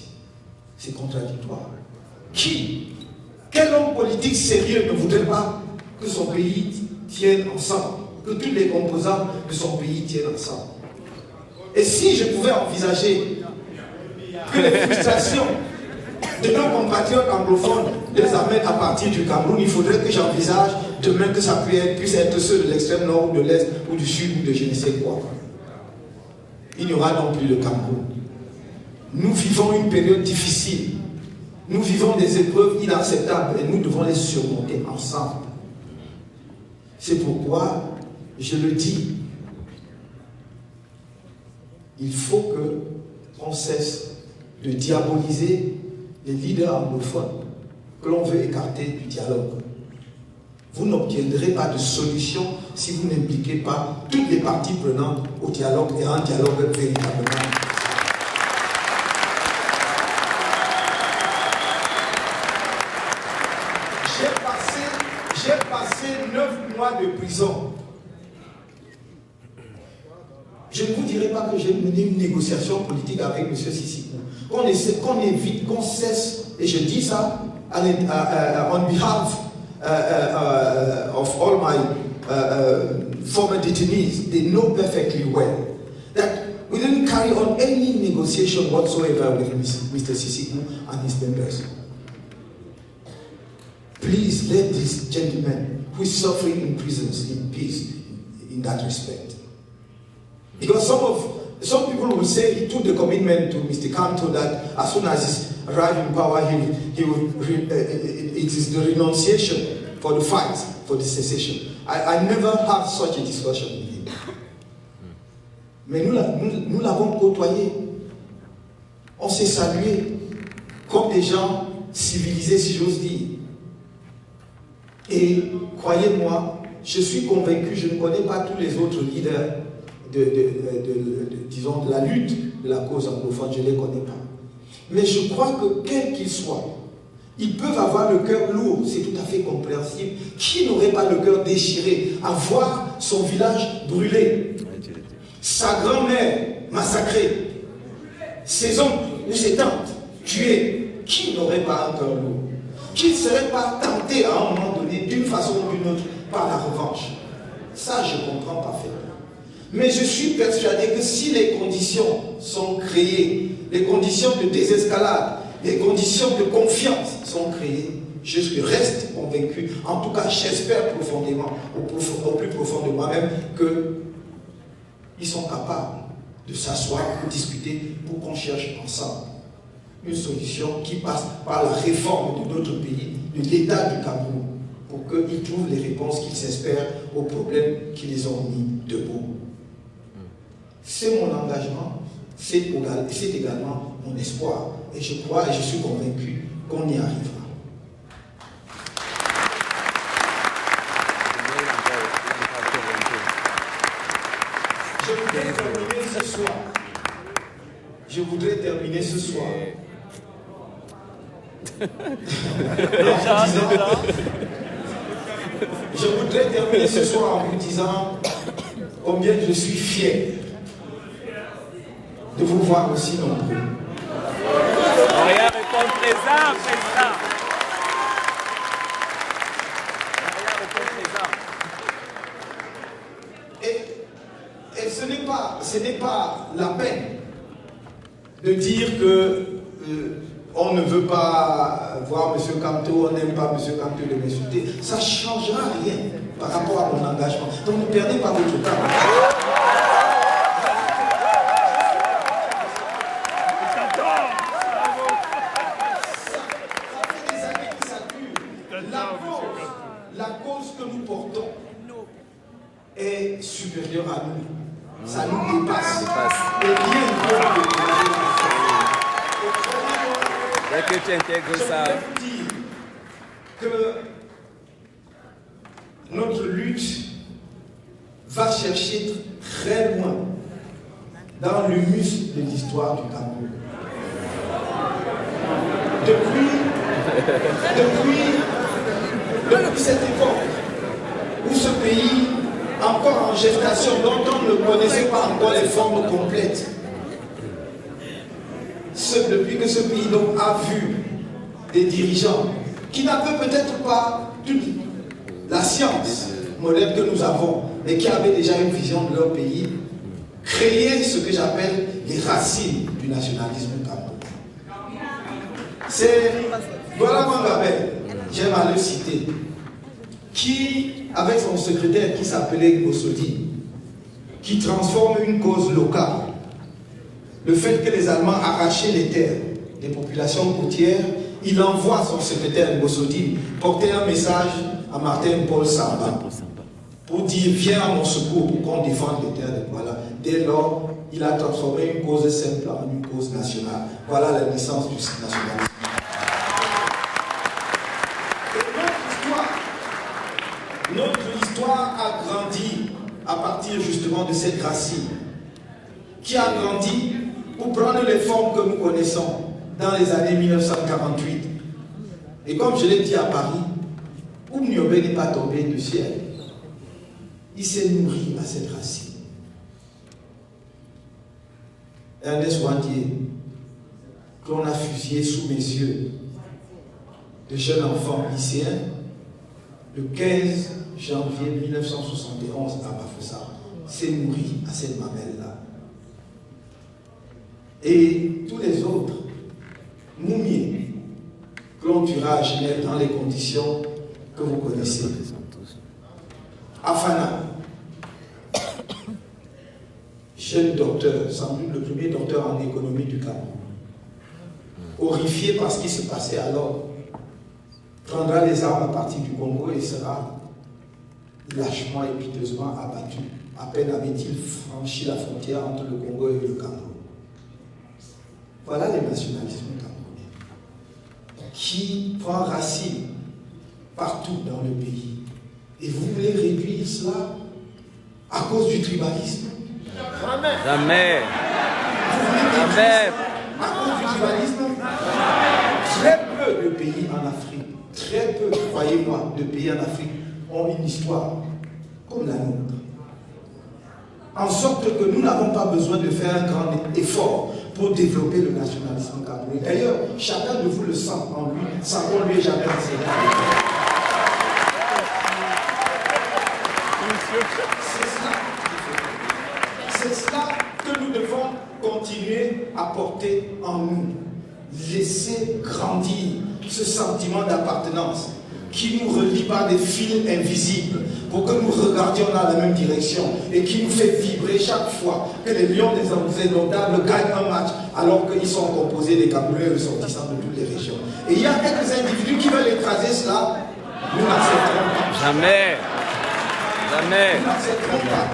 C'est contradictoire. Quel homme politique sérieux ne voudrait pas que son pays tienne ensemble, que tous les composants de son pays tiennent ensemble? Et si je pouvais envisager que les frustrations de nos compatriotes anglophones les amènent à partir du Cameroun, il faudrait que j'envisage demain que ça puisse être ceux de l'extrême nord ou de l'est ou du sud ou de je ne sais quoi. Il n'y aura non plus le Cameroun. Nous vivons une période difficile. Nous vivons des épreuves inacceptables et nous devons les surmonter ensemble. C'est pourquoi je le dis. Il faut qu'on cesse de diaboliser les leaders anglophones que l'on veut écarter du dialogue. Vous n'obtiendrez pas de solution si vous n'impliquez pas toutes les parties prenantes au dialogue et un dialogue véritablement. J'ai passé 9 mois de prison. Je ne vous dirai pas que j'ai mené une négociation politique avec M. Sissi. Qu'on évite, qu'on cesse, et je dis ça on behalf of all my former detainees, they know perfectly well that we didn't carry on any negotiation whatsoever with Mr. Sissi and his members. Please let this gentleman who is suffering in prisons in peace in that respect. Because some people will say he took the commitment to Mr. Kanto that as soon as he's arrived in power, it is the renunciation for the fight, for the cessation. I never had such a discussion with him. Mais nous l'avons côtoyé. On s'est salué comme des gens civilisés, si j'ose dire. Et croyez-moi, je suis convaincu, je ne connais pas tous les autres leaders disons, de la lutte de la cause anglophone, je ne les connais pas. Mais je crois que quels qu'ils soient, ils peuvent avoir le cœur lourd, c'est tout à fait compréhensible. Qui n'aurait pas le cœur déchiré à voir son village brûlé, sa grand-mère massacrée, ses oncles ou ses tantes tués? Qui n'aurait pas un cœur lourd? Qui ne serait pas tenté à un moment donné, d'une façon ou d'une autre, par la revanche? Ça, je comprends parfaitement. Mais je suis persuadé que si les conditions sont créées, les conditions de désescalade, les conditions de confiance sont créées, je reste convaincu, en tout cas j'espère profondément, au plus profond de moi-même, qu'ils sont capables de s'asseoir pour discuter, pour qu'on cherche ensemble une solution qui passe par la réforme de notre pays, de l'État du Cameroun, pour qu'ils trouvent les réponses qu'ils espèrent aux problèmes qui les ont mis debout. C'est mon engagement, c'est également mon espoir. Et je crois et je suis convaincu qu'on y arrivera. Je voudrais terminer ce soir. Je voudrais terminer ce soir en vous disant combien je suis fier de vous voir aussi nombreux. Rien répond présent, président. Rien répond présent. Et ce n'est pas la peine de dire que on ne veut pas voir M. Kanto, on n'aime pas M. Kanto de m'insulter. Ça ne changera rien. par rapport à mon engagement. Donc ne perdez pas votre temps. La cause que nous portons est supérieure à nous. Ça nous dépasse. Et bien Dès que tu intègres ça. Je veux dire que notre lutte va chercher très loin dans l'humus de l'histoire du Cameroun. Depuis cette époque où ce pays, encore en gestation, dont on ne connaissait pas encore les formes complètes, depuis que ce pays donc a vu des dirigeants qui n'avaient peut-être pas toute la science moderne que nous avons, mais qui avaient déjà une vision de leur pays, créer ce que j'appelle les racines du nationalisme camerounais. C'est Douala Mangabé, j'aime à le citer, qui, avec son secrétaire qui s'appelait Gossodi, qui transforme une cause locale. Le fait que les Allemands arrachaient les terres des populations côtières, il envoie son secrétaire Gossodi porter un message à Martin-Paul Samba pour dire viens à mon secours pour qu'on défende les terres de Douala. Dès lors, il a transformé une cause simple en une cause nationale. Voilà la naissance du nationalisme. Notre histoire a grandi à partir justement de cette racine qui a grandi pour prendre les formes que nous connaissons dans les années 1948. Et comme je l'ai dit à Paris, Oumniobé n'est pas tombé du ciel. Il s'est nourri à cette racine. Ernest Ouandié, qu'on a fusillé sous mes yeux, de jeune enfant lycéen, le 15 janvier 1971 à Bafoussam, s'est nourri à cette mamelle-là. Et tous les autres, Moumier, que l'on tuera à Genève dans les conditions que vous connaissez. Afana, jeune docteur, sans doute le premier docteur en économie du Cameroun, horrifié par ce qui se passait alors, prendra les armes à partir du Congo et sera lâchement et piteusement abattu. À peine avait-il franchi la frontière entre le Congo et le Cameroun. Voilà les nationalismes camerounais qui prend racine partout dans le pays. Et vous voulez réduire cela à cause du tribalisme? Jamais. Vous voulez réduire Jamais. cela à cause du tribalisme? Très peu de pays en Afrique, très peu, croyez-moi, de pays en Afrique ont une histoire comme la nôtre. En sorte que nous n'avons pas besoin de faire un grand effort pour développer le nationalisme camerounais. D'ailleurs, chacun de vous le sent en lui, sans qu'on lui ait jamais enseigné. C'est cela que nous devons continuer à porter en nous. Laisser grandir ce sentiment d'appartenance qui nous relie par des fils invisibles pour que nous regardions dans la même direction et qui nous fait vibrer chaque fois que les Lions des Indomptables gagnent un match alors qu'ils sont composés des Camerounais ressortissants de toutes les régions. Et il y a quelques individus qui veulent écraser cela. Nous n'accepterons pas. Jamais. Jamais. Nous n'accepterons pas.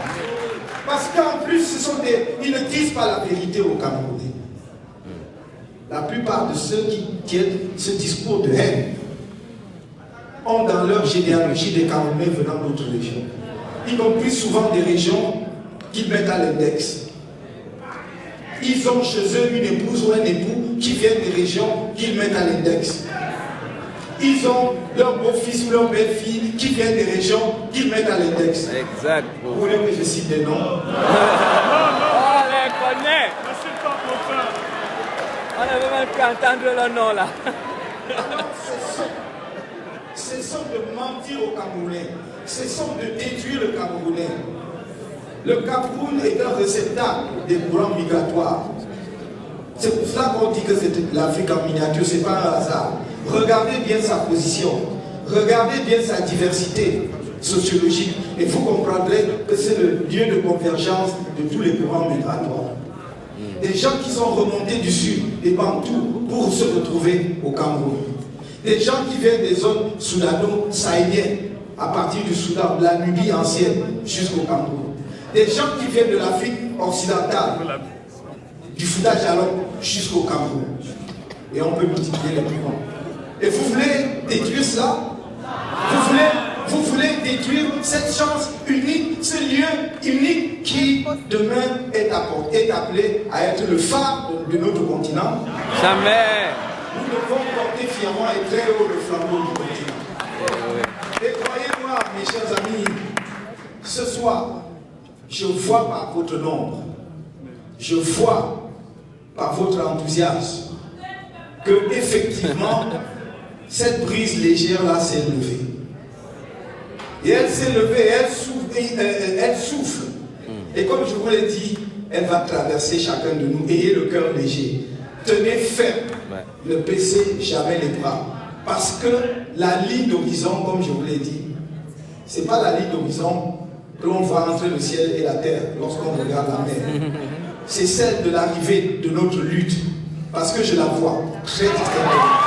Parce qu'en plus, ils ne disent pas la vérité aux Camerounais. La plupart de ceux qui tiennent ce discours de haine ont dans leur généalogie des Camerounais venant d'autres régions. Y compris souvent des régions qu'ils mettent à l'index. Ils ont chez eux une épouse ou un époux qui viennent des régions qu'ils mettent à l'index. Ils ont leur beau-fils ou leur belle-fille qui viennent des régions qu'ils mettent à l'index. Exact. Vous voulez que je cite des noms? On les connaît. On n'avait même qu'à entendre le nom là. Alors, cessons de mentir aux Camerounais. Cessons de détruire le Camerounais. Le Cameroun est un réceptacle des courants migratoires. C'est pour cela qu'on dit que c'est l'Afrique en miniature, ce n'est pas un hasard. Regardez bien sa position. Regardez bien sa diversité. sociologique et vous comprendrez que c'est le lieu de convergence de tous les courants migratoires. Des gens qui sont remontés du sud, des Bantous, pour se retrouver au Cameroun. Des gens qui viennent des zones soudano-sahéliennes, à partir du Soudan, de la Nubie ancienne, jusqu'au Cameroun. Des gens qui viennent de l'Afrique occidentale, du Fouta Jalon jusqu'au Cameroun. Et on peut multiplier les courants. Et vous voulez détruire cela? Vous voulez détruire cette chance unique, ce lieu unique qui demain est appelé à être le phare de notre continent? Jamais. Nous devons porter fièrement et très haut le flambeau du continent. Et croyez-moi, mes chers amis, ce soir, je vois par votre nombre, je vois par votre enthousiasme que effectivement cette brise légère là s'est levée. Et elle s'est levée, elle souffle. Et comme je vous l'ai dit, elle va traverser chacun de nous. Ayez le cœur léger. Tenez ferme. Ne baissez jamais les bras. Parce que la ligne d'horizon, comme je vous l'ai dit, ce n'est pas la ligne d'horizon que l'on voit entre le ciel et la terre lorsqu'on regarde la mer. C'est celle de l'arrivée de notre lutte. Parce que je la vois très distinctement.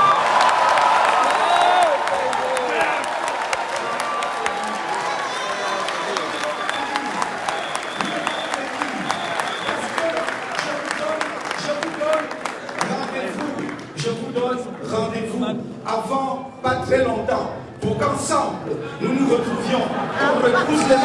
Je vous donne rendez-vous avant pas très longtemps pour qu'ensemble nous nous retrouvions, qu'on retrousse les mains.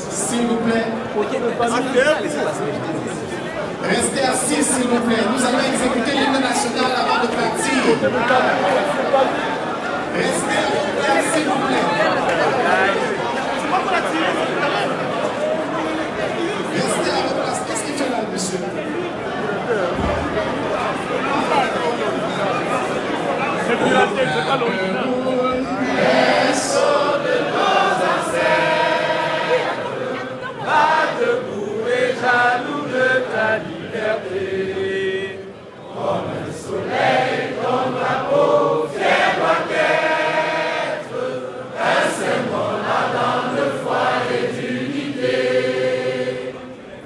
S'il vous plaît. Restez assis, s'il vous plaît. Nous allons exécuter l'hymne national avant de partir. Restez à votre place, s'il vous plaît. Restez à votre place. Qu'est-ce qu'il fait là, monsieur? C'est plus la tête, c'est pas l'original. Jaloux de ta liberté, comme le soleil, ton drapeau fier doit être un symbole ardent de foi et d'unité,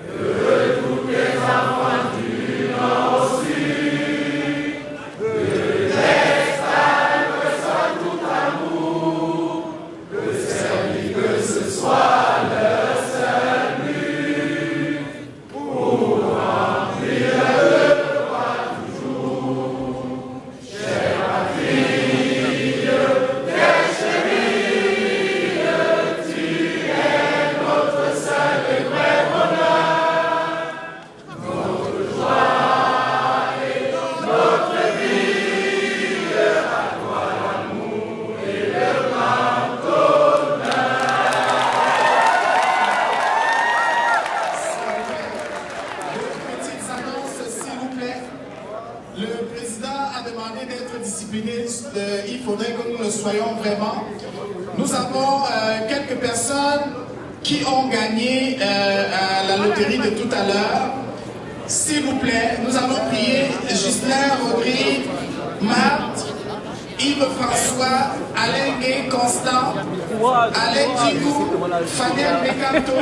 que tous les enfants du Nord au Sud, de l'Est à l'Ouest, soit tout amour, que servi que ce soit leur seul but. Il faudrait que nous le soyons vraiment. Nous avons quelques personnes qui ont gagné à la loterie de tout à l'heure. S'il vous plaît, nous allons prier Gislain, Rodrigue, Marthe, Yves-François, Alain Gay, Constant, Alain Djigou, Fadel Bekanto,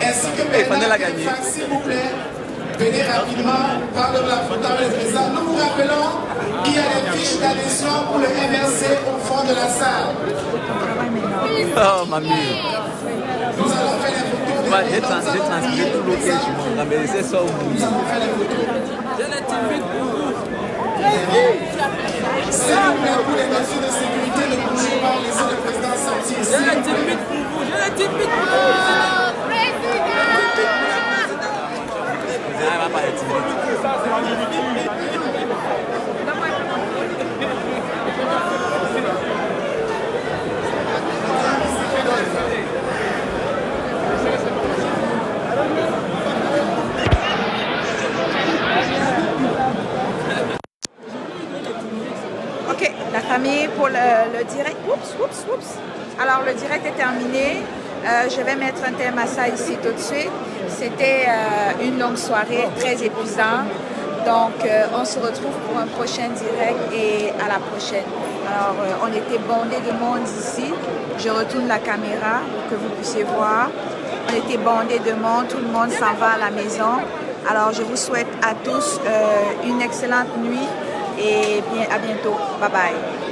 ainsi que Bernard Kenfak, s'il vous plaît. Venez rapidement, par le président. Nous vous rappelons qu'il y a des fiches d'adhésion pour le MRC au fond de la salle. Oh, mamie. Nous allons faire les photos. J'ai transmis tout le piège. C'est ça. Nous allons faire les photos. Je l'intimide pour vous. S'il vous plaît, pour les mesures de sécurité, ne bougez pas, laissez le président sortir. Je l'intimide pour vous. Je l'intimide pour vous. Elle va pas être Ok, la famille pour le direct. Oups. Alors le direct est terminé. Je vais mettre un terme à ça ici tout de suite. C'était une longue soirée très épuisante. Donc on se retrouve pour un prochain direct et à la prochaine. Alors on était bondés de monde ici. Je retourne la caméra pour que vous puissiez voir. On était bondés de monde, tout le monde s'en va à la maison. Alors je vous souhaite à tous une excellente nuit et bien à bientôt. Bye bye.